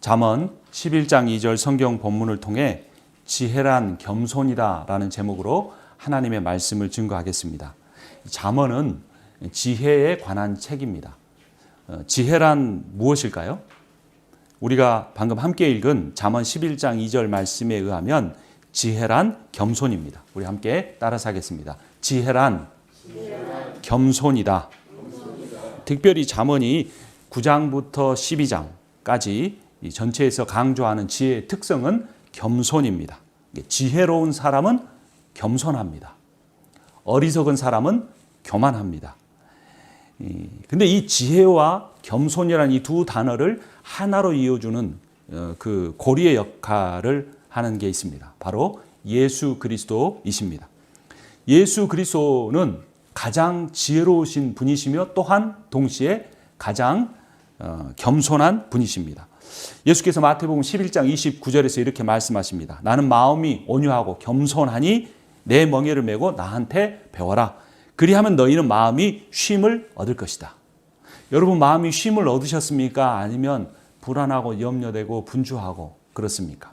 잠언 11장 2절 성경 본문을 통해 지혜란 겸손이다 라는 제목으로 하나님의 말씀을 증거하겠습니다. 잠언은 지혜에 관한 책입니다. 지혜란 무엇일까요? 우리가 방금 함께 읽은 잠언 11장 2절 말씀에 의하면 지혜란 겸손입니다. 우리 함께 따라서 하겠습니다. 지혜란 겸손이다. 특별히 잠언이 9장부터 12장까지 이 전체에서 강조하는 지혜의 특성은 겸손입니다. 지혜로운 사람은 겸손합니다. 어리석은 사람은 교만합니다. 근데 이 지혜와 겸손이라는 이 두 단어를 하나로 이어주는 그 고리의 역할을 하는 게 있습니다. 바로 예수 그리스도이십니다. 예수 그리스도는 가장 지혜로우신 분이시며 또한 동시에 가장 겸손한 분이십니다. 예수께서 마태복음 11장 29절에서 이렇게 말씀하십니다. 나는 마음이 온유하고 겸손하니 내 멍에를 메고 나한테 배워라. 그리하면 너희는 마음이 쉼을 얻을 것이다. 여러분 마음이 쉼을 얻으셨습니까? 아니면 불안하고 염려되고 분주하고 그렇습니까?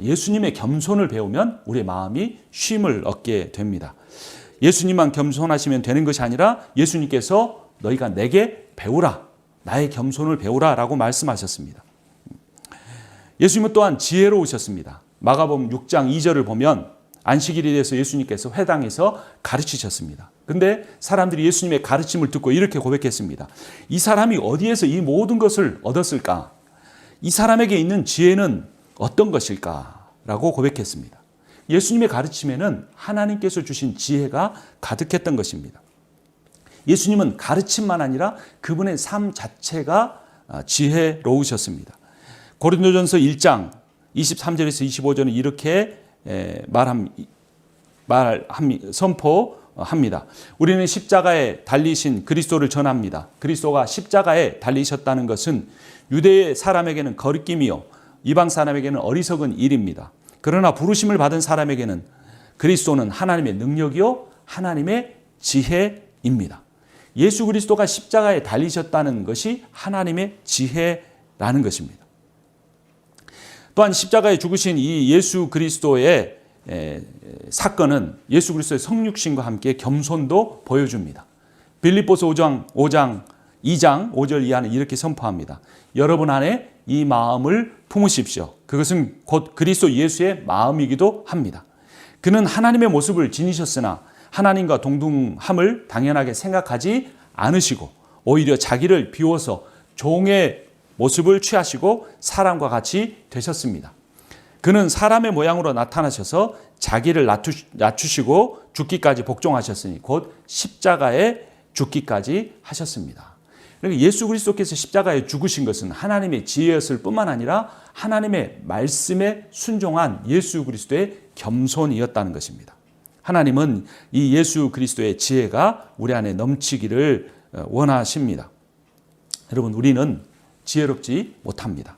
예수님의 겸손을 배우면 우리의 마음이 쉼을 얻게 됩니다. 예수님만 겸손하시면 되는 것이 아니라 예수님께서 너희가 내게 배우라. 나의 겸손을 배우라 라고 말씀하셨습니다. 예수님은 또한 지혜로우셨습니다. 마가복음 6장 2절을 보면 안식일에 대해서 예수님께서 회당에서 가르치셨습니다. 근데 사람들이 예수님의 가르침을 듣고 이렇게 고백했습니다. 이 사람이 어디에서 이 모든 것을 얻었을까? 이 사람에게 있는 지혜는 어떤 것일까? 라고 고백했습니다. 예수님의 가르침에는 하나님께서 주신 지혜가 가득했던 것입니다. 예수님은 가르침만 아니라 그분의 삶 자체가 지혜로우셨습니다. 고린도전서 1장 23절에서 25절은 이렇게 선포합니다. 우리는 십자가에 달리신 그리스도를 전합니다. 그리스도가 십자가에 달리셨다는 것은 유대 사람에게는 거리낌이요 이방 사람에게는 어리석은 일입니다. 그러나 부르심을 받은 사람에게는 그리스도는 하나님의 능력이요 하나님의 지혜입니다. 예수 그리스도가 십자가에 달리셨다는 것이 하나님의 지혜라는 것입니다. 또한 십자가에 죽으신 이 예수 그리스도의 사건은 예수 그리스도의 성육신과 함께 겸손도 보여줍니다. 빌립보서 2장 5절 이하는 이렇게 선포합니다. 여러분 안에 이 마음을 품으십시오. 그것은 곧 그리스도 예수의 마음이기도 합니다. 그는 하나님의 모습을 지니셨으나 하나님과 동등함을 당연하게 생각하지 않으시고 오히려 자기를 비워서 종의 모습을 취하시고 사람과 같이 되셨습니다. 그는 사람의 모양으로 나타나셔서 자기를 낮추시고 죽기까지 복종하셨으니 곧 십자가에 죽기까지 하셨습니다. 그러니까 예수 그리스도께서 십자가에 죽으신 것은 하나님의 지혜였을 뿐만 아니라 하나님의 말씀에 순종한 예수 그리스도의 겸손이었다는 것입니다. 하나님은 이 예수 그리스도의 지혜가 우리 안에 넘치기를 원하십니다. 여러분 우리는 지혜롭지 못합니다.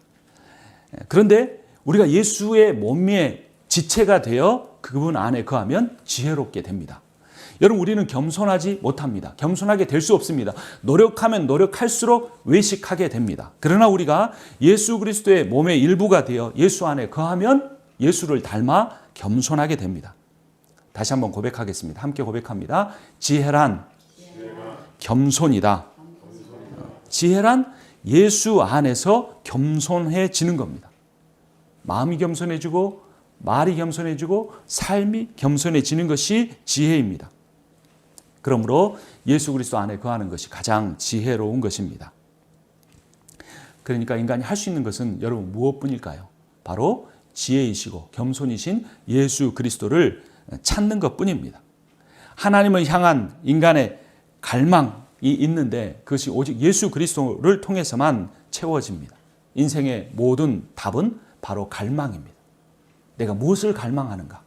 그런데 우리가 예수의 몸의 지체가 되어 그분 안에 거하면 지혜롭게 됩니다. 여러분 우리는 겸손하지 못합니다. 겸손하게 될 수 없습니다. 노력하면 노력할수록 외식하게 됩니다. 그러나 우리가 예수 그리스도의 몸의 일부가 되어 예수 안에 거하면 예수를 닮아 겸손하게 됩니다. 다시 한번 고백하겠습니다. 함께 고백합니다. 지혜란 겸손이다. 지혜란 예수 안에서 겸손해지는 겁니다. 마음이 겸손해지고 말이 겸손해지고 삶이 겸손해지는 것이 지혜입니다. 그러므로 예수 그리스도 안에 거하는 것이 가장 지혜로운 것입니다. 그러니까 인간이 할 수 있는 것은 여러분 무엇뿐일까요? 바로 지혜이시고 겸손이신 예수 그리스도를 찾는 것뿐입니다. 하나님을 향한 인간의 갈망이 있는데 그것이 오직 예수 그리스도를 통해서만 채워집니다. 인생의 모든 답은 바로 갈망입니다. 내가 무엇을 갈망하는가?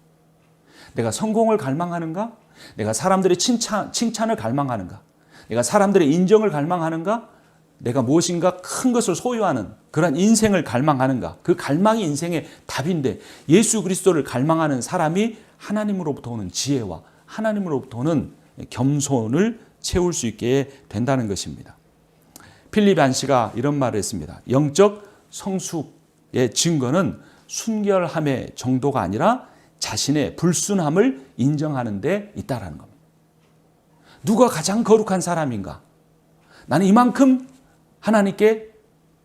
내가 성공을 갈망하는가? 내가 사람들의 칭찬을 갈망하는가? 내가 사람들의 인정을 갈망하는가? 내가 무엇인가 큰 것을 소유하는 그런 인생을 갈망하는가? 그 갈망이 인생의 답인데 예수 그리스도를 갈망하는 사람이 하나님으로부터 오는 지혜와 하나님으로부터 오는 겸손을 채울 수 있게 된다는 것입니다. 필립 안시가 이런 말을 했습니다. 영적 성숙의 증거는 순결함의 정도가 아니라 자신의 불순함을 인정하는 데 있다라는 겁니다. 누가 가장 거룩한 사람인가? 나는 이만큼 하나님께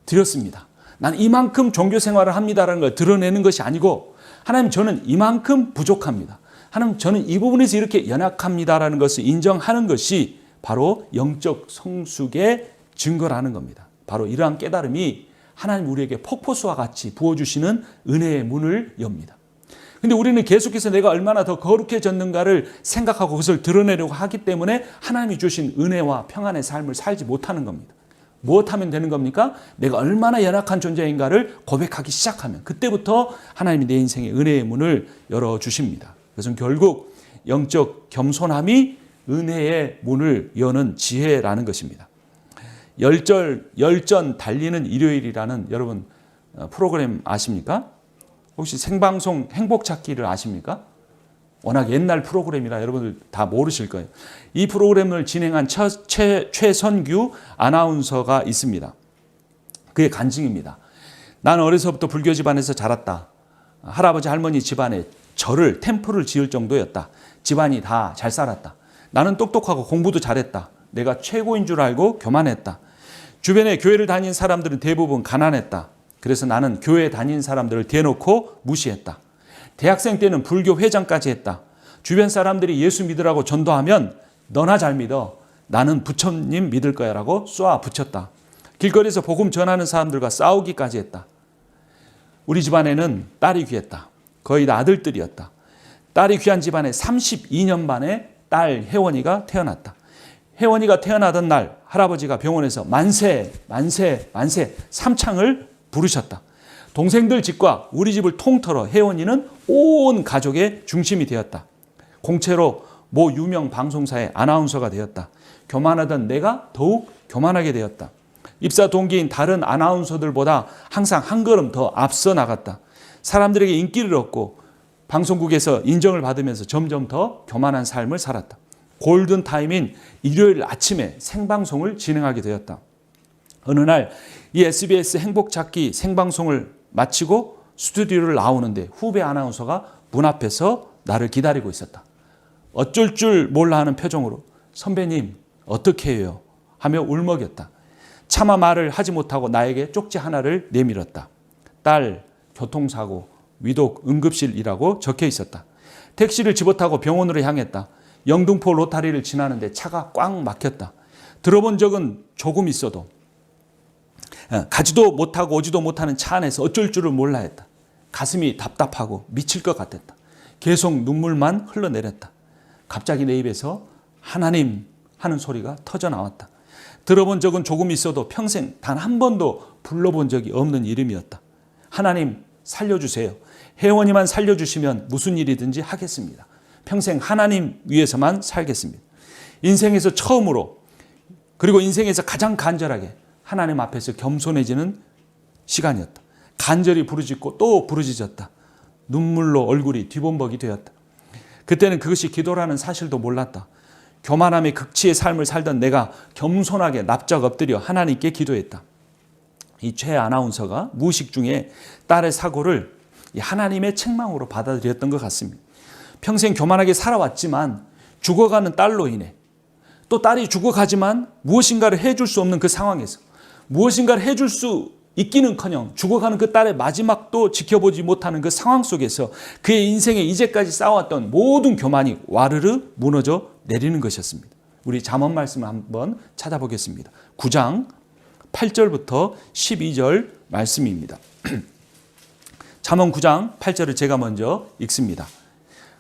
드렸습니다. 나는 이만큼 종교 생활을 합니다라는 걸 드러내는 것이 아니고, 하나님 저는 이만큼 부족합니다. 하나님 저는 이 부분에서 이렇게 연약합니다라는 것을 인정하는 것이 바로 영적 성숙의 증거라는 겁니다. 바로 이러한 깨달음이 하나님 우리에게 폭포수와 같이 부어주시는 은혜의 문을 엽니다. 근데 우리는 계속해서 내가 얼마나 더 거룩해졌는가를 생각하고 그것을 드러내려고 하기 때문에 하나님이 주신 은혜와 평안의 삶을 살지 못하는 겁니다. 무엇하면 되는 겁니까? 내가 얼마나 연약한 존재인가를 고백하기 시작하면 그때부터 하나님이 내 인생의 은혜의 문을 열어주십니다. 그래서 결국 영적 겸손함이 은혜의 문을 여는 지혜라는 것입니다. 열전 달리는 일요일이라는 여러분 프로그램 아십니까? 혹시 생방송 행복찾기를 아십니까? 워낙 옛날 프로그램이라 여러분들 다 모르실 거예요. 이 프로그램을 진행한 최선규 아나운서가 있습니다. 그의 간증입니다. 나는 어려서부터 불교 집안에서 자랐다. 할아버지 할머니 집안에 절을 템플을 지을 정도였다. 집안이 다 잘 살았다. 나는 똑똑하고 공부도 잘했다. 내가 최고인 줄 알고 교만했다. 주변에 교회를 다닌 사람들은 대부분 가난했다. 그래서 나는 교회 다닌 사람들을 대놓고 무시했다. 대학생 때는 불교 회장까지 했다. 주변 사람들이 예수 믿으라고 전도하면 너나 잘 믿어. 나는 부처님 믿을 거야 라고 쏘아 붙였다. 길거리에서 복음 전하는 사람들과 싸우기까지 했다. 우리 집안에는 딸이 귀했다. 거의 다 아들들이었다. 딸이 귀한 집안에 32년 만에 딸 혜원이가 태어났다. 혜원이가 태어나던 날 할아버지가 병원에서 만세 만세 만세 삼창을 부르셨다. 동생들 집과 우리 집을 통틀어 혜원이는 온 가족의 중심이 되었다. 공채로 모 유명 방송사의 아나운서가 되었다. 교만하던 내가 더욱 교만하게 되었다. 입사 동기인 다른 아나운서들보다 항상 한 걸음 더 앞서 나갔다. 사람들에게 인기를 얻고 방송국에서 인정을 받으면서 점점 더 교만한 삶을 살았다. 골든타임인 일요일 아침에 생방송을 진행하게 되었다. 어느 날 이 SBS 행복찾기 생방송을 마치고 스튜디오를 나오는데 후배 아나운서가 문 앞에서 나를 기다리고 있었다. 어쩔 줄 몰라 하는 표정으로 선배님 어떻게 해요? 하며 울먹였다. 차마 말을 하지 못하고 나에게 쪽지 하나를 내밀었다. 딸 교통사고 위독 응급실이라고 적혀 있었다. 택시를 집어타고 병원으로 향했다. 영등포 로타리를 지나는데 차가 꽉 막혔다. 들어본 적은 조금 있어도 가지도 못하고 오지도 못하는 차 안에서 어쩔 줄을 몰라 했다. 가슴이 답답하고 미칠 것 같았다. 계속 눈물만 흘러내렸다. 갑자기 내 입에서 하나님 하는 소리가 터져 나왔다. 들어본 적은 조금 있어도 평생 단 한 번도 불러본 적이 없는 이름이었다. 하나님 살려주세요. 혜원이만 살려주시면 무슨 일이든지 하겠습니다. 평생 하나님 위해서만 살겠습니다. 인생에서 처음으로 그리고 인생에서 가장 간절하게 하나님 앞에서 겸손해지는 시간이었다. 간절히 부르짖고 또 부르짖었다. 눈물로 얼굴이 뒤범벅이 되었다. 그때는 그것이 기도라는 사실도 몰랐다. 교만함의 극치의 삶을 살던 내가 겸손하게 납작 엎드려 하나님께 기도했다. 이 최 아나운서가 무의식 중에 딸의 사고를 하나님의 책망으로 받아들였던 것 같습니다. 평생 교만하게 살아왔지만 죽어가는 딸로 인해 또 딸이 죽어가지만 무엇인가를 해줄 수 없는 그 상황에서 무엇인가를 해줄 수 있기는커녕 죽어가는 그 딸의 마지막도 지켜보지 못하는 그 상황 속에서 그의 인생에 이제까지 쌓아왔던 모든 교만이 와르르 무너져 내리는 것이었습니다. 우리 잠언 말씀을 한번 찾아보겠습니다. 9장 8절부터 12절 말씀입니다. 잠언 9장 8절을 제가 먼저 읽습니다.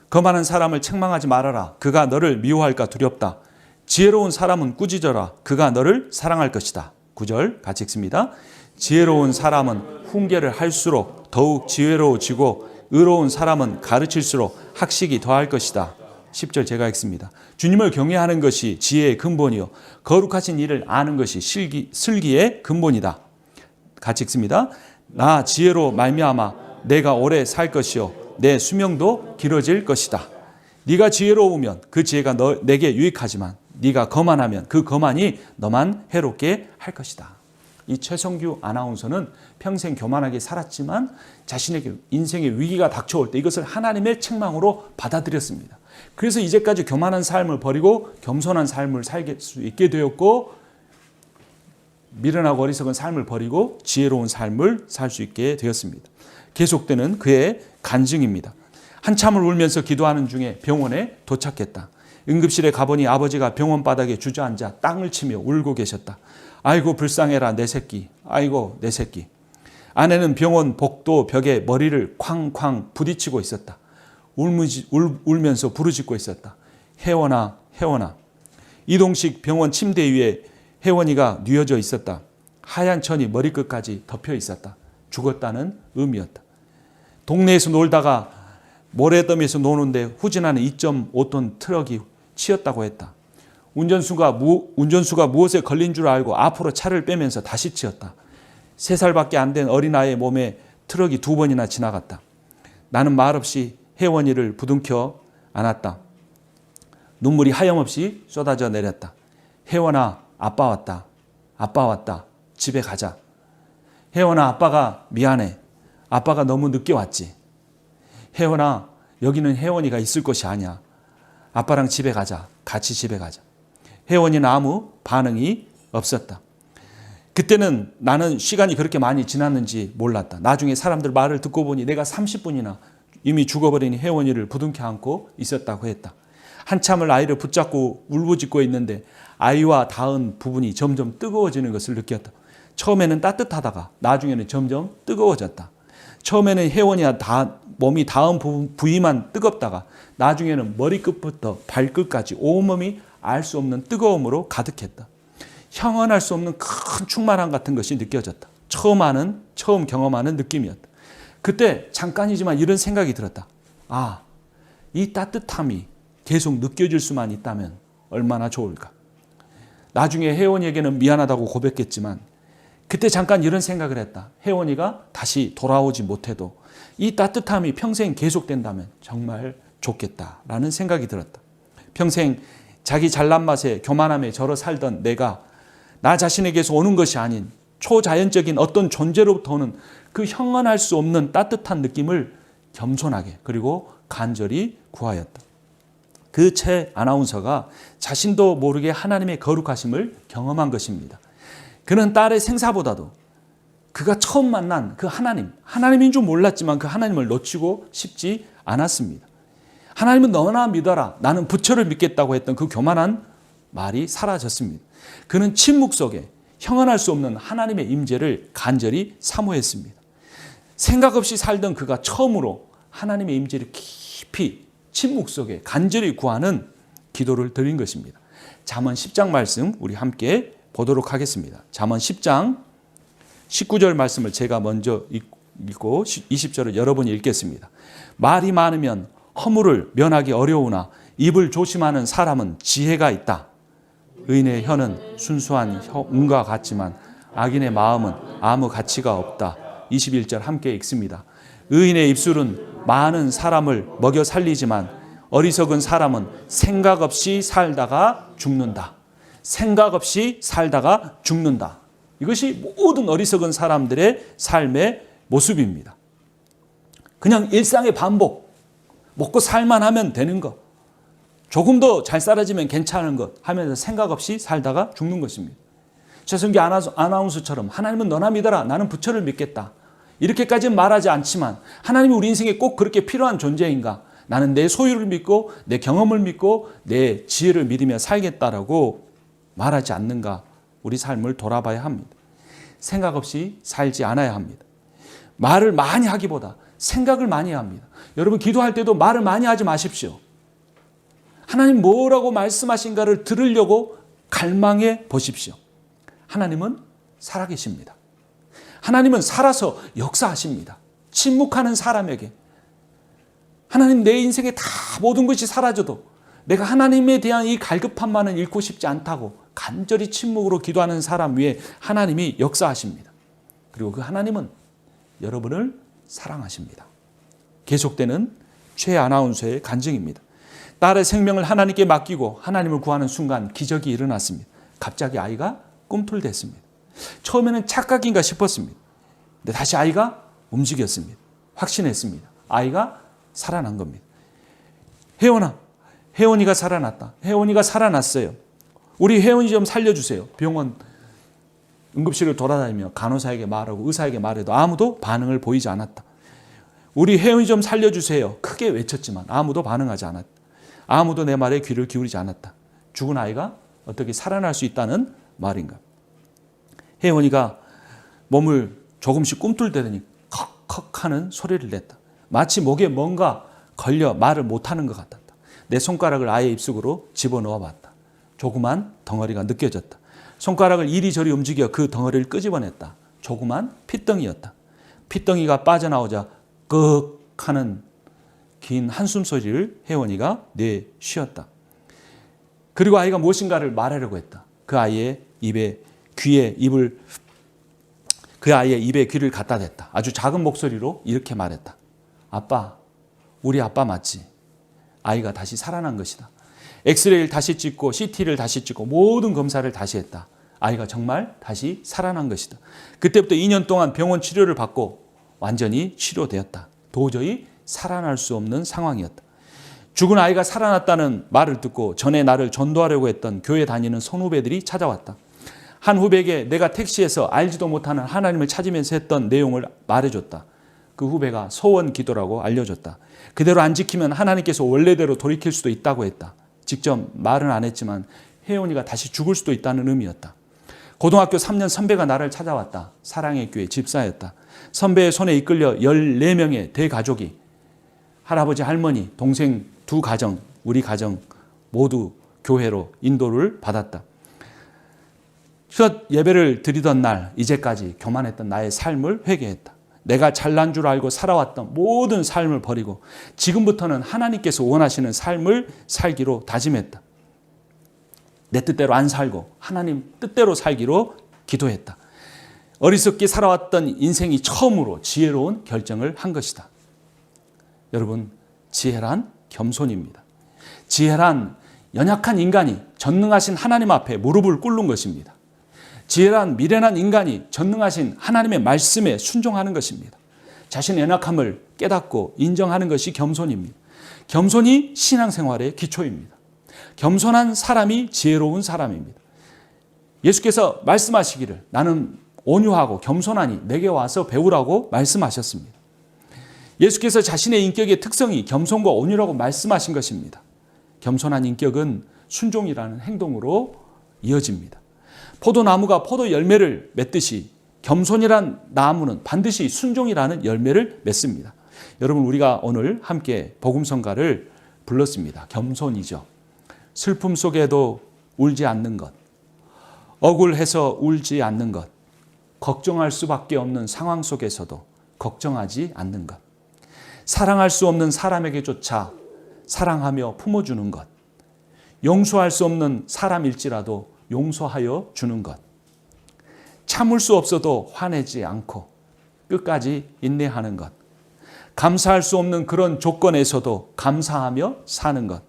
거만한 사람을 책망하지 말아라. 그가 너를 미워할까 두렵다. 지혜로운 사람은 꾸짖어라. 그가 너를 사랑할 것이다. 9절 같이 읽습니다. 지혜로운 사람은 훈계를 할수록 더욱 지혜로워지고 의로운 사람은 가르칠수록 학식이 더할 것이다. 10절 제가 읽습니다. 주님을 경외하는 것이 지혜의 근본이요 거룩하신 일을 아는 것이 슬기의 근본이다. 같이 읽습니다. 나 지혜로 말미암아 내가 오래 살 것이요 내 수명도 길어질 것이다. 네가 지혜로우면 그 지혜가 내게 유익하지만 네가 거만하면 그 거만이 너만 해롭게 할 것이다. 이 최성규 아나운서는 평생 교만하게 살았지만 자신에게 인생의 위기가 닥쳐올 때 이것을 하나님의 책망으로 받아들였습니다. 그래서 이제까지 교만한 삶을 버리고 겸손한 삶을 살 수 있게 되었고, 미련하고 어리석은 삶을 버리고 지혜로운 삶을 살 수 있게 되었습니다. 계속되는 그의 간증입니다. 한참을 울면서 기도하는 중에 병원에 도착했다. 응급실에 가보니 아버지가 병원 바닥에 주저앉아 땅을 치며 울고 계셨다. 아이고 불쌍해라 내 새끼. 아이고 내 새끼. 아내는 병원 복도 벽에 머리를 쾅쾅 부딪히고 있었다. 울면서 부르짖고 있었다. 혜원아, 혜원아. 이동식 병원 침대 위에 혜원이가 뉘어져 있었다. 하얀 천이 머리끝까지 덮여 있었다. 죽었다는 의미였다. 동네에서 놀다가 모래더미에서 노는데 후진하는 2.5톤 트럭이 치였다고 했다. 운전수가 무엇에 걸린 줄 알고 앞으로 차를 빼면서 다시 치였다. 3살밖에 안 된 어린아이의 몸에 트럭이 2번이나 지나갔다. 나는 말없이 혜원이를 부둥켜 안았다. 눈물이 하염없이 쏟아져 내렸다. 혜원아, 아빠 왔다. 아빠 왔다. 집에 가자. 혜원아, 아빠가 미안해. 아빠가 너무 늦게 왔지. 혜원아, 여기는 혜원이가 있을 곳이 아니야. 아빠랑 집에 가자. 같이 집에 가자. 혜원이는 아무 반응이 없었다. 그때는 나는 시간이 그렇게 많이 지났는지 몰랐다. 나중에 사람들 말을 듣고 보니 내가 30분이나 이미 죽어버린 혜원이를 부둥켜 안고 있었다고 했다. 한참을 아이를 붙잡고 울부짖고 있는데 아이와 닿은 부분이 점점 뜨거워지는 것을 느꼈다. 처음에는 따뜻하다가 나중에는 점점 뜨거워졌다. 처음에는 혜원이와 몸이 닿은 부위만 뜨겁다가 나중에는 머리끝부터 발끝까지 온몸이 알 수 없는 뜨거움으로 가득했다. 형언할 수 없는 큰 충만함 같은 것이 느껴졌다. 처음 경험하는 느낌이었다. 그때 잠깐이지만 이런 생각이 들었다. 아, 이 따뜻함이 계속 느껴질 수만 있다면 얼마나 좋을까. 나중에 혜원이에게는 미안하다고 고백했지만 그때 잠깐 이런 생각을 했다. 혜원이가 다시 돌아오지 못해도 이 따뜻함이 평생 계속된다면 정말 좋겠다라는 생각이 들었다. 평생 자기 잘난 맛에 교만함에 절어 살던 내가 나 자신에게서 오는 것이 아닌 초자연적인 어떤 존재로부터 오는 그 형언할 수 없는 따뜻한 느낌을 겸손하게 그리고 간절히 구하였다. 그 최 아나운서가 자신도 모르게 하나님의 거룩하심을 경험한 것입니다. 그는 딸의 생사보다도 그가 처음 만난 그 하나님인 줄 몰랐지만 그 하나님을 놓치고 싶지 않았습니다. 하나님은 너나 믿어라. 나는 부처를 믿겠다고 했던 그 교만한 말이 사라졌습니다. 그는 침묵 속에 형언할 수 없는 하나님의 임재를 간절히 사모했습니다. 생각 없이 살던 그가 처음으로 하나님의 임재를 깊이 침묵 속에 간절히 구하는 기도를 드린 것입니다. 잠언 10장 말씀 우리 함께 보도록 하겠습니다. 잠언 10장 19절 말씀을 제가 먼저 읽고 20절을 여러분이 읽겠습니다. 말이 많으면 허물을 면하기 어려우나 입을 조심하는 사람은 지혜가 있다. 의인의 혀는 순수한 은과 같지만 악인의 마음은 아무 가치가 없다. 21절 함께 읽습니다. 의인의 입술은 많은 사람을 먹여 살리지만 어리석은 사람은 생각 없이 살다가 죽는다. 생각 없이 살다가 죽는다. 이것이 모든 어리석은 사람들의 삶의 모습입니다. 그냥 일상의 반복, 먹고 살만 하면 되는 것, 조금 더 잘 살아지면 괜찮은 것 하면서 생각 없이 살다가 죽는 것입니다. 최성기 아나운서처럼 하나님은 너나 믿어라. 나는 부처를 믿겠다. 이렇게까지는 말하지 않지만 하나님이 우리 인생에 꼭 그렇게 필요한 존재인가? 나는 내 소유를 믿고 내 경험을 믿고 내 지혜를 믿으며 살겠다라고 말하지 않는가? 우리 삶을 돌아봐야 합니다. 생각 없이 살지 않아야 합니다. 말을 많이 하기보다 생각을 많이 해야 합니다. 여러분 기도할 때도 말을 많이 하지 마십시오. 하나님 뭐라고 말씀하신가를 들으려고 갈망해 보십시오. 하나님은 살아계십니다. 하나님은 살아서 역사하십니다. 침묵하는 사람에게 하나님 내 인생에 다 모든 것이 사라져도 내가 하나님에 대한 이 갈급함만은 잃고 싶지 않다고 간절히 침묵으로 기도하는 사람 위에 하나님이 역사하십니다. 그리고 그 하나님은 여러분을 사랑하십니다. 계속되는 최 아나운서의 간증입니다. 딸의 생명을 하나님께 맡기고 하나님을 구하는 순간 기적이 일어났습니다. 갑자기 아이가 꿈틀댔습니다. 처음에는 착각인가 싶었습니다. 근데 다시 아이가 움직였습니다. 확신했습니다. 아이가 살아난 겁니다. 혜원이가 살아났다. 혜원이가 살아났어요. 우리 혜원이 좀 살려주세요. 병원 응급실을 돌아다니며 간호사에게 말하고 의사에게 말해도 아무도 반응을 보이지 않았다. 우리 혜원이 좀 살려주세요. 크게 외쳤지만 아무도 반응하지 않았다. 아무도 내 말에 귀를 기울이지 않았다. 죽은 아이가 어떻게 살아날 수 있다는 말인가. 혜원이가 몸을 조금씩 꿈틀대더니 컥컥 하는 소리를 냈다. 마치 목에 뭔가 걸려 말을 못하는 것 같았다. 내 손가락을 아이의 입속으로 집어넣어 봤다. 조그만 덩어리가 느껴졌다. 손가락을 이리저리 움직여 그 덩어리를 끄집어냈다. 조그만 핏덩이였다. 핏덩이가 빠져나오자 끄ꯛ 하는 긴 한숨 소리를 혜원이가 내쉬었다. 그리고 아이가 무엇인가를 말하려고 했다. 그 아이의 입에 귀를 갖다 댔다. 아주 작은 목소리로 이렇게 말했다. 아빠, 우리 아빠 맞지? 아이가 다시 살아난 것이다. 엑스레이를 다시 찍고 CT를 다시 찍고 모든 검사를 다시 했다. 아이가 정말 다시 살아난 것이다. 그때부터 2년 동안 병원 치료를 받고 완전히 치료되었다. 도저히 살아날 수 없는 상황이었다. 죽은 아이가 살아났다는 말을 듣고 전에 나를 전도하려고 했던 교회 다니는 선후배들이 찾아왔다. 한 후배에게 내가 택시에서 알지도 못하는 하나님을 찾으면서 했던 내용을 말해줬다. 그 후배가 소원 기도라고 알려줬다. 그대로 안 지키면 하나님께서 원래대로 돌이킬 수도 있다고 했다. 직접 말은 안 했지만 혜원이가 다시 죽을 수도 있다는 의미였다. 고등학교 3년 선배가 나를 찾아왔다. 사랑의 교회 집사였다. 선배의 손에 이끌려 14명의 대가족이 할아버지, 할머니, 동생 2가정, 우리 가정 모두 교회로 인도를 받았다. 첫 예배를 드리던 날 이제까지 교만했던 나의 삶을 회개했다. 내가 잘난 줄 알고 살아왔던 모든 삶을 버리고 지금부터는 하나님께서 원하시는 삶을 살기로 다짐했다. 내 뜻대로 안 살고 하나님 뜻대로 살기로 기도했다. 어리석게 살아왔던 인생이 처음으로 지혜로운 결정을 한 것이다. 여러분, 지혜란 겸손입니다. 지혜란 연약한 인간이 전능하신 하나님 앞에 무릎을 꿇는 것입니다. 지혜란 미련한 인간이 전능하신 하나님의 말씀에 순종하는 것입니다. 자신의 연약함을 깨닫고 인정하는 것이 겸손입니다. 겸손이 신앙생활의 기초입니다. 겸손한 사람이 지혜로운 사람입니다. 예수께서 말씀하시기를 나는 온유하고 겸손하니 내게 와서 배우라고 말씀하셨습니다. 예수께서 자신의 인격의 특성이 겸손과 온유라고 말씀하신 것입니다. 겸손한 인격은 순종이라는 행동으로 이어집니다. 포도나무가 포도 열매를 맺듯이 겸손이란 나무는 반드시 순종이라는 열매를 맺습니다. 여러분, 우리가 오늘 함께 복음성가를 불렀습니다. 겸손이죠. 슬픔 속에도 울지 않는 것, 억울해서 울지 않는 것, 걱정할 수밖에 없는 상황 속에서도 걱정하지 않는 것, 사랑할 수 없는 사람에게조차 사랑하며 품어주는 것, 용서할 수 없는 사람일지라도 용서하여 주는 것, 참을 수 없어도 화내지 않고 끝까지 인내하는 것, 감사할 수 없는 그런 조건에서도 감사하며 사는 것,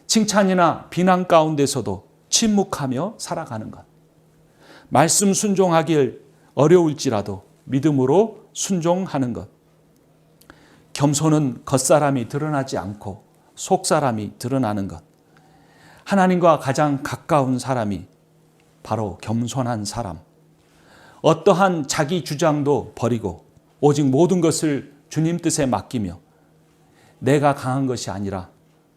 칭찬이나 비난 가운데서도 침묵하며 살아가는 것, 말씀 순종하길 어려울지라도 믿음으로 순종하는 것, 겸손은 겉사람이 드러나지 않고 속사람이 드러나는 것, 하나님과 가장 가까운 사람이 바로 겸손한 사람, 어떠한 자기 주장도 버리고 오직 모든 것을 주님 뜻에 맡기며 내가 강한 것이 아니라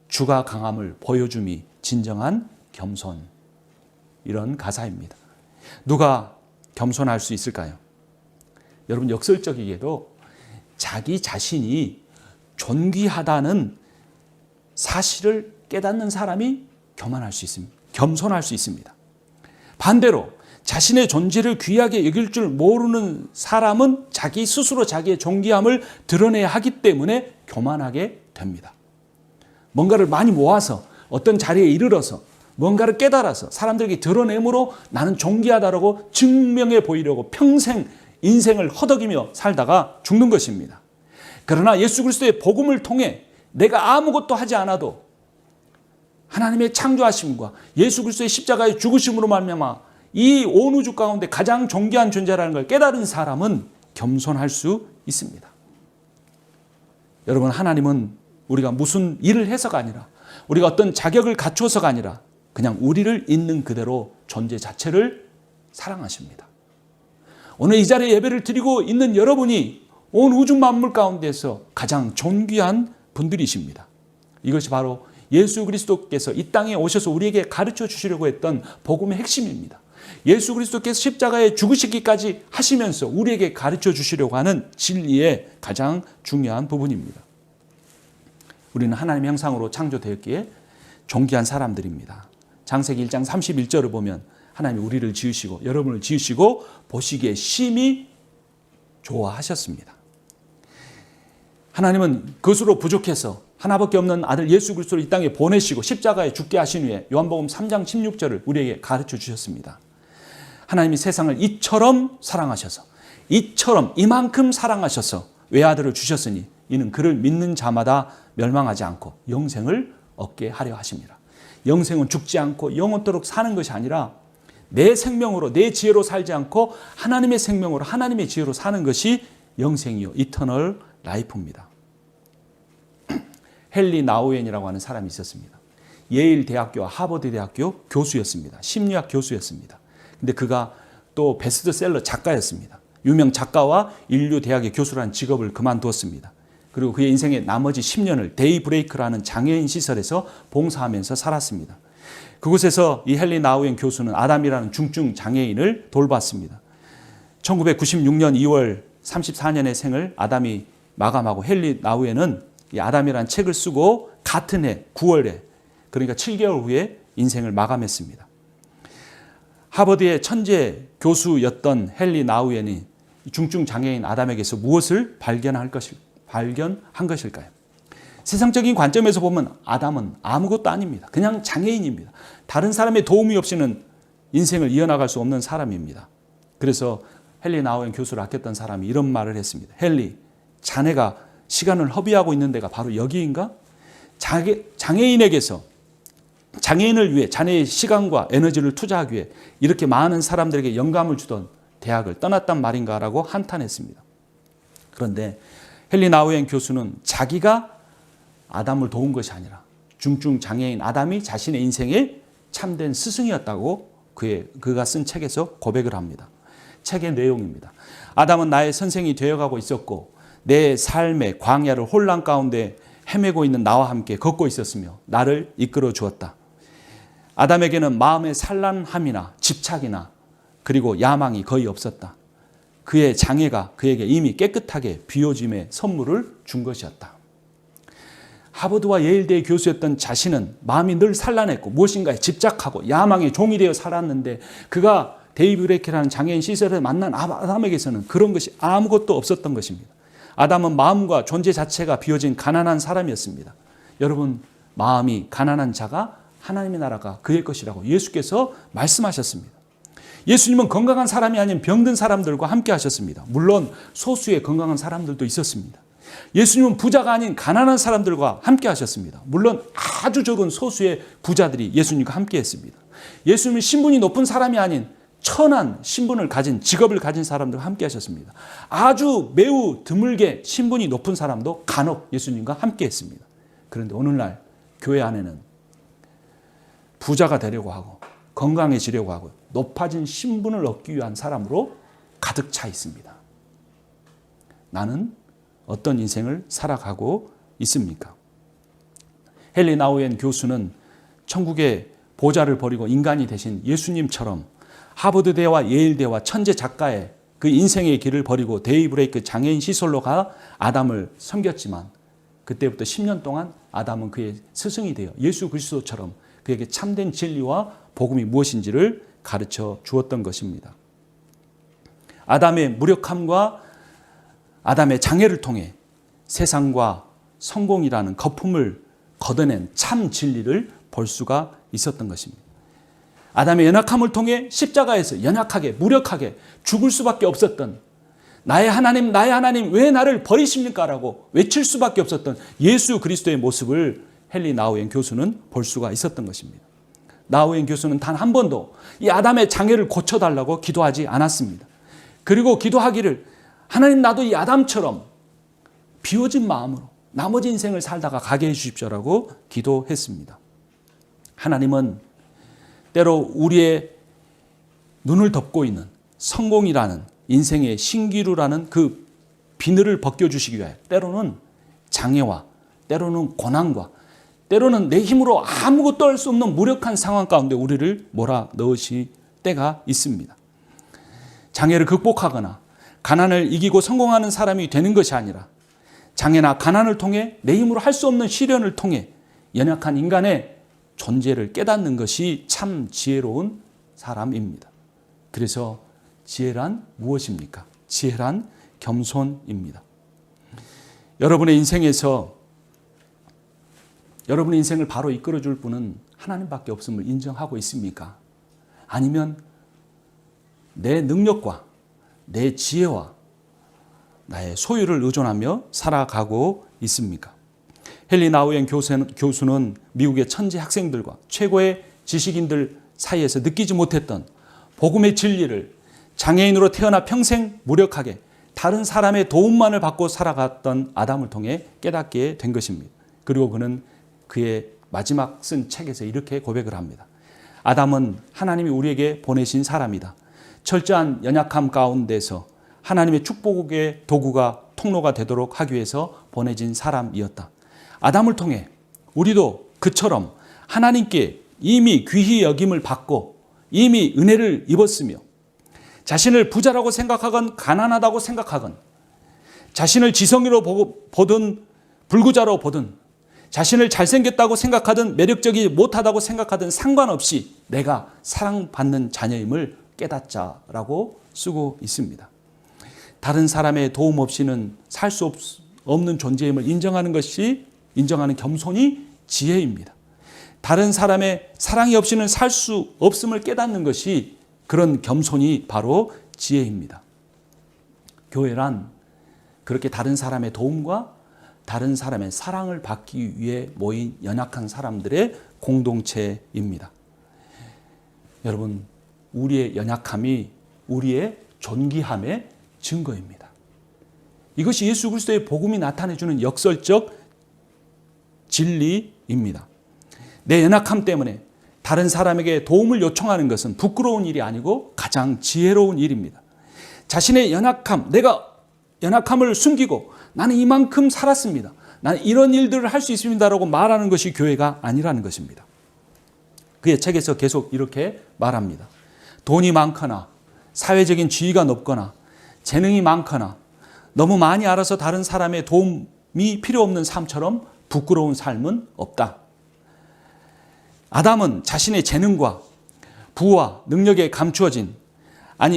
주가 강함을 보여줌이 진정한 겸손. 이런 가사입니다. 누가 겸손할 수 있을까요? 여러분, 역설적이게도 자기 자신이 존귀하다는 사실을 깨닫는 사람이 겸손할 수 있습니다. 반대로 자신의 존재를 귀하게 여길 줄 모르는 사람은 자기 스스로 자기의 존귀함을 드러내야 하기 때문에 교만하게 됩니다. 뭔가를 많이 모아서 어떤 자리에 이르러서 뭔가를 깨달아서 사람들에게 드러내므로 나는 존귀하다라고 증명해 보이려고 평생 인생을 허덕이며 살다가 죽는 것입니다. 그러나 예수 그리스도의 복음을 통해 내가 아무것도 하지 않아도 하나님의 창조하심과 예수 그리스도의 십자가의 죽으심으로 말미암아 이 온 우주 가운데 가장 존귀한 존재라는 걸 깨달은 사람은 겸손할 수 있습니다. 여러분, 하나님은 우리가 무슨 일을 해서가 아니라, 우리가 어떤 자격을 갖추어서가 아니라 그냥 우리를 있는 그대로 존재 자체를 사랑하십니다. 오늘 이 자리에 예배를 드리고 있는 여러분이 온 우주 만물 가운데서 가장 존귀한 분들이십니다. 이것이 바로 예수 그리스도께서 이 땅에 오셔서 우리에게 가르쳐 주시려고 했던 복음의 핵심입니다. 예수 그리스도께서 십자가에 죽으시기까지 하시면서 우리에게 가르쳐 주시려고 하는 진리의 가장 중요한 부분입니다. 우리는 하나님의 형상으로 창조되었기에 존귀한 사람들입니다. 창세기 1장 31절을 보면 하나님이 우리를 지으시고 여러분을 지으시고 보시기에 심히 좋아하셨습니다. 하나님은 그것으로 부족해서 하나밖에 없는 아들 예수 그리스도를 이 땅에 보내시고 십자가에 죽게 하신 후에 요한복음 3장 16절을 우리에게 가르쳐 주셨습니다. 하나님이 세상을 이처럼 사랑하셔서, 이처럼 이만큼 사랑하셔서 외아들을 주셨으니 이는 그를 믿는 자마다 멸망하지 않고 영생을 얻게 하려 하십니다. 영생은 죽지 않고 영원토록 사는 것이 아니라 내 생명으로, 내 지혜로 살지 않고 하나님의 생명으로, 하나님의 지혜로 사는 것이 영생이요, 이터널 라이프입니다. 헨리 나우엔이라고 하는 사람이 있었습니다. 예일 대학교와 하버드 대학교 교수였습니다. 심리학 교수였습니다. 근데 그가 또 베스트셀러 작가였습니다. 유명 작가와 인류 대학의 교수라는 직업을 그만두었습니다. 그리고 그의 인생의 나머지 10년을 데이브레이크라는 장애인 시설에서 봉사하면서 살았습니다. 그곳에서 이 헨리 나우엔 교수는 아담이라는 중증 장애인을 돌봤습니다. 1996년 2월 34년의 생을 아담이 마감하고 헨리 나우엔은 이 아담이라는 책을 쓰고 같은 해 9월에, 그러니까 7개월 후에 인생을 마감했습니다. 하버드의 천재 교수였던 헨리 나우엔이 중증 장애인 아담에게서 무엇을 발견한 것일까요? 세상적인 관점에서 보면 아담은 아무것도 아닙니다. 그냥 장애인입니다. 다른 사람의 도움이 없이는 인생을 이어나갈 수 없는 사람입니다. 그래서 헨리 나우엔 교수를 아꼈던 사람이 이런 말을 했습니다. 헨리, 자네가 시간을 허비하고 있는 데가 바로 여기인가? 장애인에게서, 장애인을 위해 자네의 시간과 에너지를 투자하기 위해 이렇게 많은 사람들에게 영감을 주던 대학을 떠났단 말인가 라고 한탄했습니다. 그런데 헨리 나우엔 교수는 자기가 아담을 도운 것이 아니라 중증 장애인 아담이 자신의 인생의 참된 스승이었다고 그가 쓴 책에서 고백을 합니다. 책의 내용입니다. 아담은 나의 선생이 되어가고 있었고 내 삶의 광야를 혼란 가운데 헤매고 있는 나와 함께 걷고 있었으며 나를 이끌어 주었다. 아담에게는 마음의 산란함이나 집착이나 그리고 야망이 거의 없었다. 그의 장애가 그에게 이미 깨끗하게 비워짐의 선물을 준 것이었다. 하버드와 예일대의 교수였던 자신은 마음이 늘 산란했고 무엇인가에 집착하고 야망의 종이 되어 살았는데 그가 데이브레이크라는 장애인 시설에 만난 아담에게서는 그런 것이 아무것도 없었던 것입니다. 아담은 마음과 존재 자체가 비워진 가난한 사람이었습니다. 여러분, 마음이 가난한 자가 하나님의 나라가 그의 것이라고 예수께서 말씀하셨습니다. 예수님은 건강한 사람이 아닌 병든 사람들과 함께 하셨습니다. 물론 소수의 건강한 사람들도 있었습니다. 예수님은 부자가 아닌 가난한 사람들과 함께 하셨습니다. 물론 아주 적은 소수의 부자들이 예수님과 함께 했습니다. 예수님은 신분이 높은 사람이 아닌 천한 신분을 가진, 직업을 가진 사람들과 함께 하셨습니다. 아주 매우 드물게 신분이 높은 사람도 간혹 예수님과 함께 했습니다. 그런데 오늘날 교회 안에는 부자가 되려고 하고 건강해지려고 하고 높아진 신분을 얻기 위한 사람으로 가득 차 있습니다. 나는 어떤 인생을 살아가고 있습니까? 헨리 나우엔 교수는 천국의 보좌를 버리고 인간이 되신 예수님처럼 하버드대와 예일대와 천재 작가의 그 인생의 길을 버리고 데이브레이크 장애인 시설로 가 아담을 섬겼지만 그때부터 10년 동안 아담은 그의 스승이 되어 예수 그리스도처럼 그에게 참된 진리와 복음이 무엇인지를 가르쳐 주었던 것입니다. 아담의 무력함과 아담의 장애를 통해 세상과 성공이라는 거품을 걷어낸 참 진리를 볼 수가 있었던 것입니다. 아담의 연약함을 통해 십자가에서 연약하게 무력하게 죽을 수밖에 없었던 나의 하나님 왜 나를 버리십니까? 라고 외칠 수밖에 없었던 예수 그리스도의 모습을 헨리 나우엔 교수는 볼 수가 있었던 것입니다. 나우엔 교수는 단 한 번도 이 아담의 장애를 고쳐달라고 기도하지 않았습니다. 그리고 기도하기를 하나님 나도 이 아담처럼 비워진 마음으로 나머지 인생을 살다가 가게 해주십시오라고 기도했습니다. 하나님은 때로 우리의 눈을 덮고 있는 성공이라는 인생의 신기루라는 그 비늘을 벗겨주시기 위하여 때로는 장애와 때로는 고난과 때로는 내 힘으로 아무것도 할 수 없는 무력한 상황 가운데 우리를 몰아넣으실 때가 있습니다. 장애를 극복하거나 가난을 이기고 성공하는 사람이 되는 것이 아니라 장애나 가난을 통해 내 힘으로 할 수 없는 시련을 통해 연약한 인간의 존재를 깨닫는 것이 참 지혜로운 사람입니다. 그래서 지혜란 무엇입니까? 지혜란 겸손입니다. 여러분의 인생에서 여러분의 인생을 바로 이끌어줄 분은 하나님밖에 없음을 인정하고 있습니까? 아니면 내 능력과 내 지혜와 나의 소유를 의존하며 살아가고 있습니까? 헨리 나우엔 교수는 미국의 천재 학생들과 최고의 지식인들 사이에서 느끼지 못했던 복음의 진리를 장애인으로 태어나 평생 무력하게 다른 사람의 도움만을 받고 살아갔던 아담을 통해 깨닫게 된 것입니다. 그리고 그는 그의 마지막 쓴 책에서 이렇게 고백을 합니다. 아담은 하나님이 우리에게 보내신 사람이다. 철저한 연약함 가운데서 하나님의 축복의 도구가 통로가 되도록 하기 위해서 보내진 사람이었다. 아담을 통해 우리도 그처럼 하나님께 이미 귀히 여김을 받고 이미 은혜를 입었으며 자신을 부자라고 생각하건 가난하다고 생각하건 자신을 지성이로 보든 불구자로 보든 자신을 잘생겼다고 생각하든 매력적이지 못하다고 생각하든 상관없이 내가 사랑받는 자녀임을 깨닫자라고 쓰고 있습니다. 다른 사람의 도움 없이는 살 수 없는 존재임을 인정하는 겸손이 지혜입니다. 다른 사람의 사랑이 없이는 살 수 없음을 깨닫는 것이 그런 겸손이 바로 지혜입니다. 교회란 그렇게 다른 사람의 도움과 다른 사람의 사랑을 받기 위해 모인 연약한 사람들의 공동체입니다. 여러분, 우리의 연약함이 우리의 존귀함의 증거입니다. 이것이 예수 그리스도의 복음이 나타내주는 역설적 진리입니다. 내 연약함 때문에 다른 사람에게 도움을 요청하는 것은 부끄러운 일이 아니고 가장 지혜로운 일입니다. 자신의 연약함, 내가 연약함을 숨기고 나는 이만큼 살았습니다. 나는 이런 일들을 할 수 있습니다라고 말하는 것이 교회가 아니라는 것입니다. 그의 책에서 계속 이렇게 말합니다. 돈이 많거나 사회적인 지위가 높거나 재능이 많거나 너무 많이 알아서 다른 사람의 도움이 필요 없는 삶처럼 부끄러운 삶은 없다. 아담은 자신의 재능과 부와 능력에 감추어진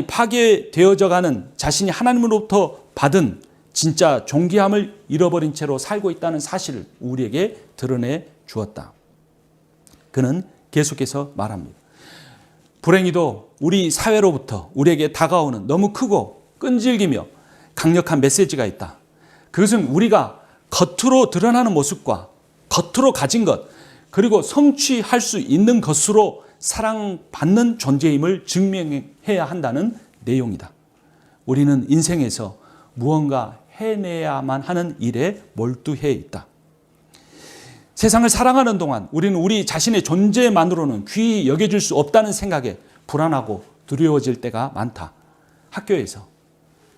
파괴되어져가는 자신이 하나님으로부터 받은 진짜 존귀함을 잃어버린 채로 살고 있다는 사실을 우리에게 드러내 주었다. 그는 계속해서 말합니다. 불행히도 우리 사회로부터 우리에게 다가오는 너무 크고 끈질기며 강력한 메시지가 있다. 그것은 우리가 겉으로 드러나는 모습과 겉으로 가진 것 그리고 성취할 수 있는 것으로 사랑받는 존재임을 증명해야 한다는 내용이다. 우리는 인생에서 무언가 해내야만 하는 일에 몰두해 있다. 세상을 살아가는 동안 우리는 우리 자신의 존재만으로는 귀히 여겨질 수 없다는 생각에 불안하고 두려워질 때가 많다. 학교에서,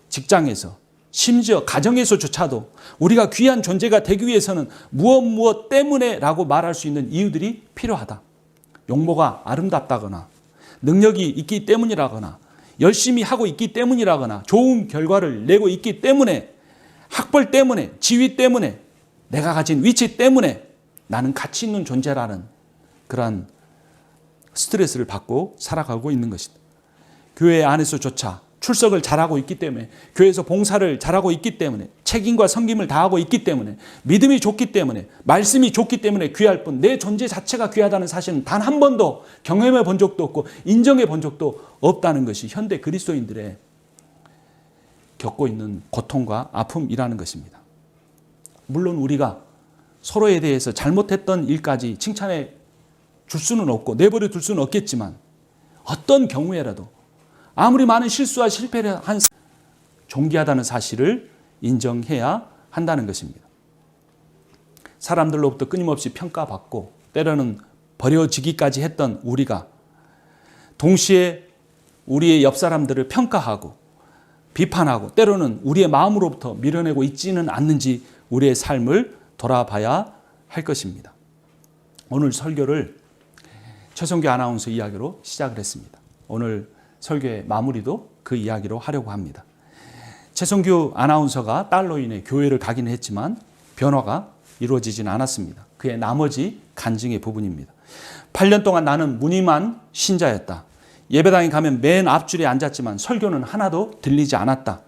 직장에서, 심지어 가정에서조차도 우리가 귀한 존재가 되기 위해서는 무엇 때문에 라고 말할 수 있는 이유들이 필요하다. 용모가 아름답다거나 능력이 있기 때문이라거나 열심히 하고 있기 때문이라거나 좋은 결과를 내고 있기 때문에 학벌 때문에 지위 때문에 내가 가진 위치 때문에 나는 가치 있는 존재라는 그러한 스트레스를 받고 살아가고 있는 것이다. 교회 안에서조차 출석을 잘하고 있기 때문에 교회에서 봉사를 잘하고 있기 때문에 책임과 섬김을 다하고 있기 때문에 믿음이 좋기 때문에 말씀이 좋기 때문에 귀할 뿐 내 존재 자체가 귀하다는 사실은 단 한 번도 경험해 본 적도 없고 인정해 본 적도 없다는 것이 현대 그리스도인들의 겪고 있는 고통과 아픔이라는 것입니다. 물론 우리가 서로에 대해서 잘못했던 일까지 칭찬해 줄 수는 없고 내버려 둘 수는 없겠지만 어떤 경우에라도 아무리 많은 실수와 실패를 한 존귀하다는 사실을 인정해야 한다는 것입니다. 사람들로부터 끊임없이 평가받고 때로는 버려지기까지 했던 우리가 동시에 우리의 옆 사람들을 평가하고 비판하고 때로는 우리의 마음으로부터 밀어내고 있지는 않는지 우리의 삶을 돌아봐야 할 것입니다. 오늘 설교를 최성규 아나운서 이야기로 시작을 했습니다. 오늘 설교의 마무리도 그 이야기로 하려고 합니다. 최성규 아나운서가 딸로 인해 교회를 가긴 했지만 변화가 이루어지진 않았습니다. 그의 나머지 간증의 부분입니다. 8년 동안 나는 무늬만 신자였다. 예배당에 가면 맨 앞줄에 앉았지만 설교는 하나도 들리지 않았다.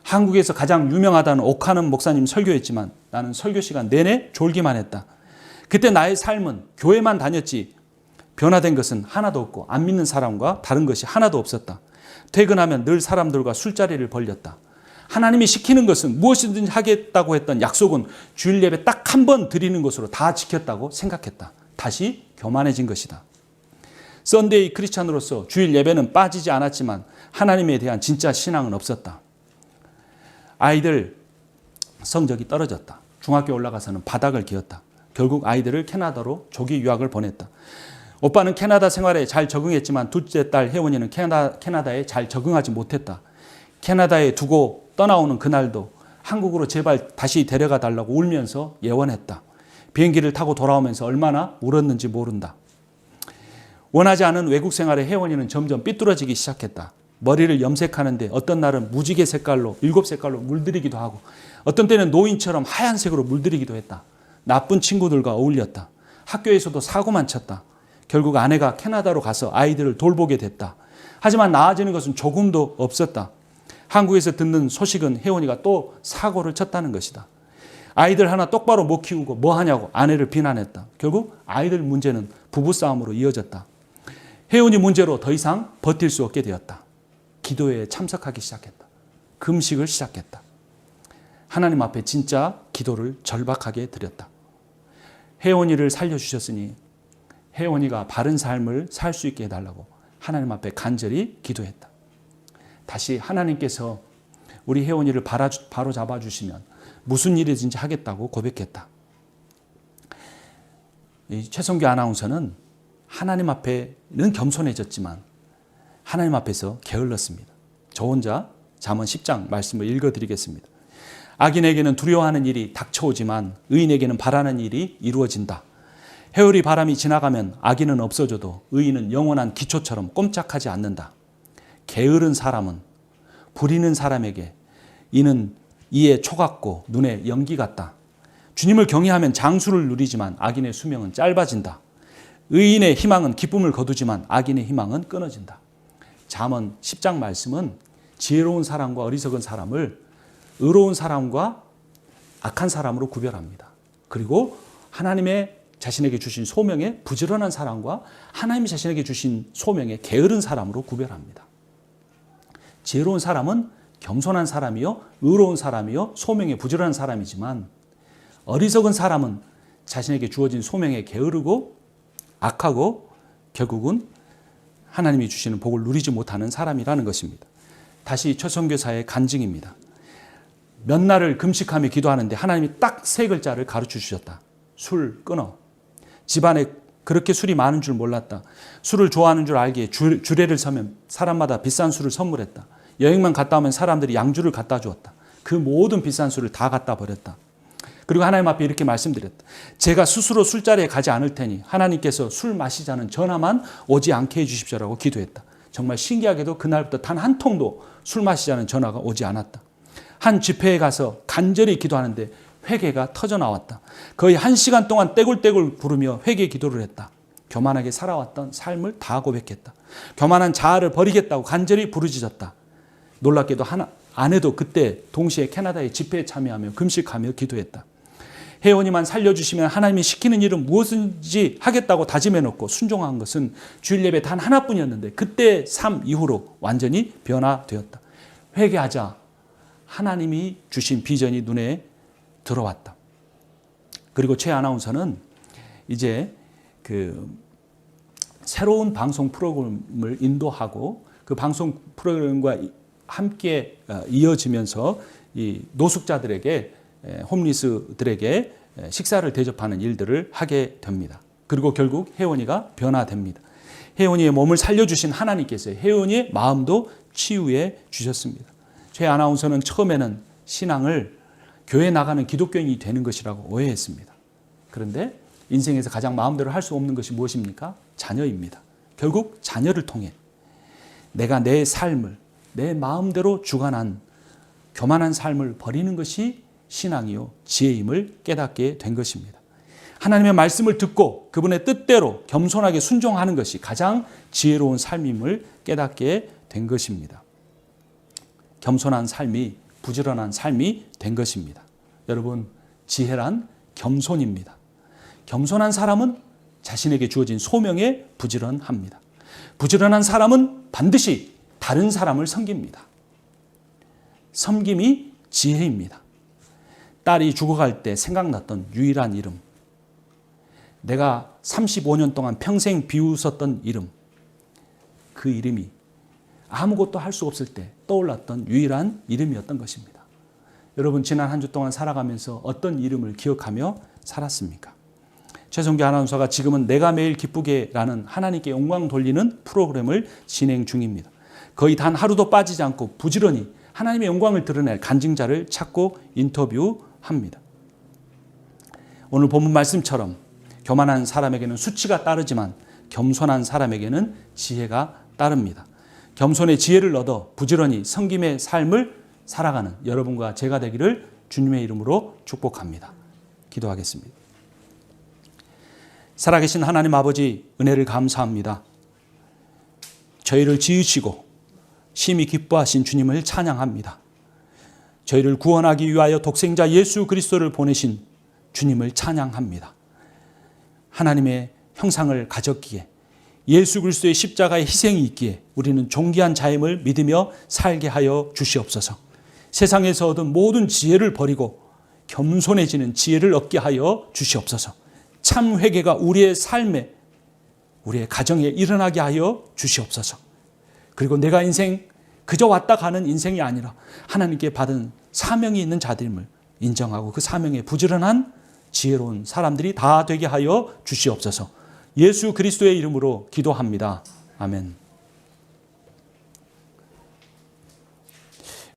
한국에서 가장 유명하다는 오카는 목사님 설교했지만 나는 설교 시간 내내 졸기만 했다. 그때 나의 삶은 교회만 다녔지 변화된 것은 하나도 없고 안 믿는 사람과 다른 것이 하나도 없었다. 퇴근하면 늘 사람들과 술자리를 벌였다. 하나님이 시키는 것은 무엇이든지 하겠다고 했던 약속은 주일 예배 딱 한 번 드리는 것으로 다 지켰다고 생각했다. 다시 교만해진 것이다. 썬데이 크리스찬으로서 주일 예배는 빠지지 않았지만 하나님에 대한 진짜 신앙은 없었다. 아이들 성적이 떨어졌다. 중학교 올라가서는 바닥을 기었다. 결국 아이들을 캐나다로 조기 유학을 보냈다. 오빠는 캐나다 생활에 잘 적응했지만 둘째 딸 혜원이는 캐나다에 잘 적응하지 못했다. 캐나다에 두고 떠나오는 그날도 한국으로 제발 다시 데려가 달라고 울면서 예원했다. 비행기를 타고 돌아오면서 얼마나 울었는지 모른다. 원하지 않은 외국 생활에 혜원이는 점점 삐뚤어지기 시작했다. 머리를 염색하는데 어떤 날은 무지개 색깔로 7색깔로 물들이기도 하고 어떤 때는 노인처럼 하얀색으로 물들이기도 했다. 나쁜 친구들과 어울렸다. 학교에서도 사고만 쳤다. 결국 아내가 캐나다로 가서 아이들을 돌보게 됐다. 하지만 나아지는 것은 조금도 없었다. 한국에서 듣는 소식은 혜원이가 또 사고를 쳤다는 것이다. 아이들 하나 똑바로 못 키우고 뭐 하냐고 아내를 비난했다. 결국 아이들 문제는 부부싸움으로 이어졌다. 혜원이 문제로 더 이상 버틸 수 없게 되었다. 기도회에 참석하기 시작했다. 금식을 시작했다. 하나님 앞에 진짜 기도를 절박하게 드렸다. 혜원이를 살려주셨으니 혜원이가 바른 삶을 살 수 있게 해달라고 하나님 앞에 간절히 기도했다. 다시 하나님께서 우리 혜원이를 바로 잡아주시면 무슨 일이든지 하겠다고 고백했다. 이 최성규 아나운서는 하나님 앞에는 겸손해졌지만 하나님 앞에서 게을렀습니다. 저 혼자 잠언 10장 말씀을 읽어드리겠습니다. 악인에게는 두려워하는 일이 닥쳐오지만 의인에게는 바라는 일이 이루어진다. 해오리 바람이 지나가면 악인은 없어져도 의인은 영원한 기초처럼 꼼짝하지 않는다. 게으른 사람은 부리는 사람에게 이는 이에 초 같고 눈에 연기 같다. 주님을 경외하면 장수를 누리지만 악인의 수명은 짧아진다. 의인의 희망은 기쁨을 거두지만 악인의 희망은 끊어진다. 잠언 10장 말씀은 지혜로운 사람과 어리석은 사람을 의로운 사람과 악한 사람으로 구별합니다. 그리고 하나님의 자신에게 주신 소명에 부지런한 사람과 하나님이 자신에게 주신 소명에 게으른 사람으로 구별합니다. 지혜로운 사람은 겸손한 사람이요, 의로운 사람이요, 소명에 부지런한 사람이지만 어리석은 사람은 자신에게 주어진 소명에 게으르고 악하고 결국은 하나님이 주시는 복을 누리지 못하는 사람이라는 것입니다. 다시 최성교사의 간증입니다. 몇 날을 금식하며 기도하는데 하나님이 딱 3글자를 가르쳐 주셨다. 술 끊어. 집안에 그렇게 술이 많은 줄 몰랐다. 술을 좋아하는 줄 알기에 주례를 서면 사람마다 비싼 술을 선물했다. 여행만 갔다 오면 사람들이 양주를 갖다 주었다. 그 모든 비싼 술을 다 갖다 버렸다. 그리고 하나님 앞에 이렇게 말씀드렸다. 제가 스스로 술자리에 가지 않을 테니 하나님께서 술 마시자는 전화만 오지 않게 해주십시오라고 기도했다. 정말 신기하게도 그날부터 단 한 통도 술 마시자는 전화가 오지 않았다. 한 집회에 가서 간절히 기도하는데 회개가 터져 나왔다. 거의 1시간 동안 떼굴떼굴 부르며 회개 기도를 했다. 교만하게 살아왔던 삶을 다 고백했다. 교만한 자아를 버리겠다고 간절히 부르짖었다. 놀랍게도 아내도 그때 동시에 캐나다의 집회에 참여하며 금식하며 기도했다. 혜원이만 살려주시면 하나님이 시키는 일은 무엇인지 하겠다고 다짐해놓고 순종한 것은 주일 예배 단 하나뿐이었는데 그때 삶 이후로 완전히 변화되었다. 회개하자 하나님이 주신 비전이 눈에 들어왔다. 그리고 최 아나운서는 이제 새로운 방송 프로그램을 인도하고 그 방송 프로그램과 함께 이어지면서 이 노숙자들에게, 홈리스들에게 식사를 대접하는 일들을 하게 됩니다. 그리고 결국 혜원이가 변화됩니다. 혜원이의 몸을 살려주신 하나님께서 혜원이의 마음도 치유해 주셨습니다. 최 아나운서는 처음에는 신앙을 교회 나가는 기독교인이 되는 것이라고 오해했습니다. 그런데 인생에서 가장 마음대로 할 수 없는 것이 무엇입니까? 자녀입니다. 결국 자녀를 통해 내가 내 삶을 내 마음대로 주관한 교만한 삶을 버리는 것이 신앙이요 지혜임을 깨닫게 된 것입니다. 하나님의 말씀을 듣고 그분의 뜻대로 겸손하게 순종하는 것이 가장 지혜로운 삶임을 깨닫게 된 것입니다. 겸손한 삶이 부지런한 삶이 된 것입니다. 여러분, 지혜란 겸손입니다. 겸손한 사람은 자신에게 주어진 소명에 부지런합니다. 부지런한 사람은 반드시 다른 사람을 섬깁니다. 섬김이 지혜입니다. 딸이 죽어갈 때 생각났던 유일한 이름, 내가 35년 동안 평생 비웃었던 이름, 그 이름이 아무것도 할 수 없을 때 떠올랐던 유일한 이름이었던 것입니다. 여러분, 지난 한 주 동안 살아가면서 어떤 이름을 기억하며 살았습니까? 최성규 아나운서가 지금은 내가 매일 기쁘게라는 하나님께 영광 돌리는 프로그램을 진행 중입니다. 거의 단 하루도 빠지지 않고 부지런히 하나님의 영광을 드러낼 간증자를 찾고 인터뷰합니다. 오늘 본문 말씀처럼 교만한 사람에게는 수치가 따르지만 겸손한 사람에게는 지혜가 따릅니다. 겸손의 지혜를 얻어 부지런히 섬김의 삶을 살아가는 여러분과 제가 되기를 주님의 이름으로 축복합니다. 기도하겠습니다. 살아계신 하나님 아버지, 은혜를 감사합니다. 저희를 지으시고 심히 기뻐하신 주님을 찬양합니다. 저희를 구원하기 위하여 독생자 예수 그리스도를 보내신 주님을 찬양합니다. 하나님의 형상을 가졌기에 예수 그리스도의 십자가의 희생이 있기에 우리는 존귀한 자임을 믿으며 살게 하여 주시옵소서. 세상에서 얻은 모든 지혜를 버리고 겸손해지는 지혜를 얻게 하여 주시옵소서. 참 회개가 우리의 삶에, 우리의 가정에 일어나게 하여 주시옵소서. 그리고 내가 인생 그저 왔다 가는 인생이 아니라 하나님께 받은 사명이 있는 자들임을 인정하고 그 사명에 부지런한 지혜로운 사람들이 다 되게 하여 주시옵소서. 예수 그리스도의 이름으로 기도합니다. 아멘.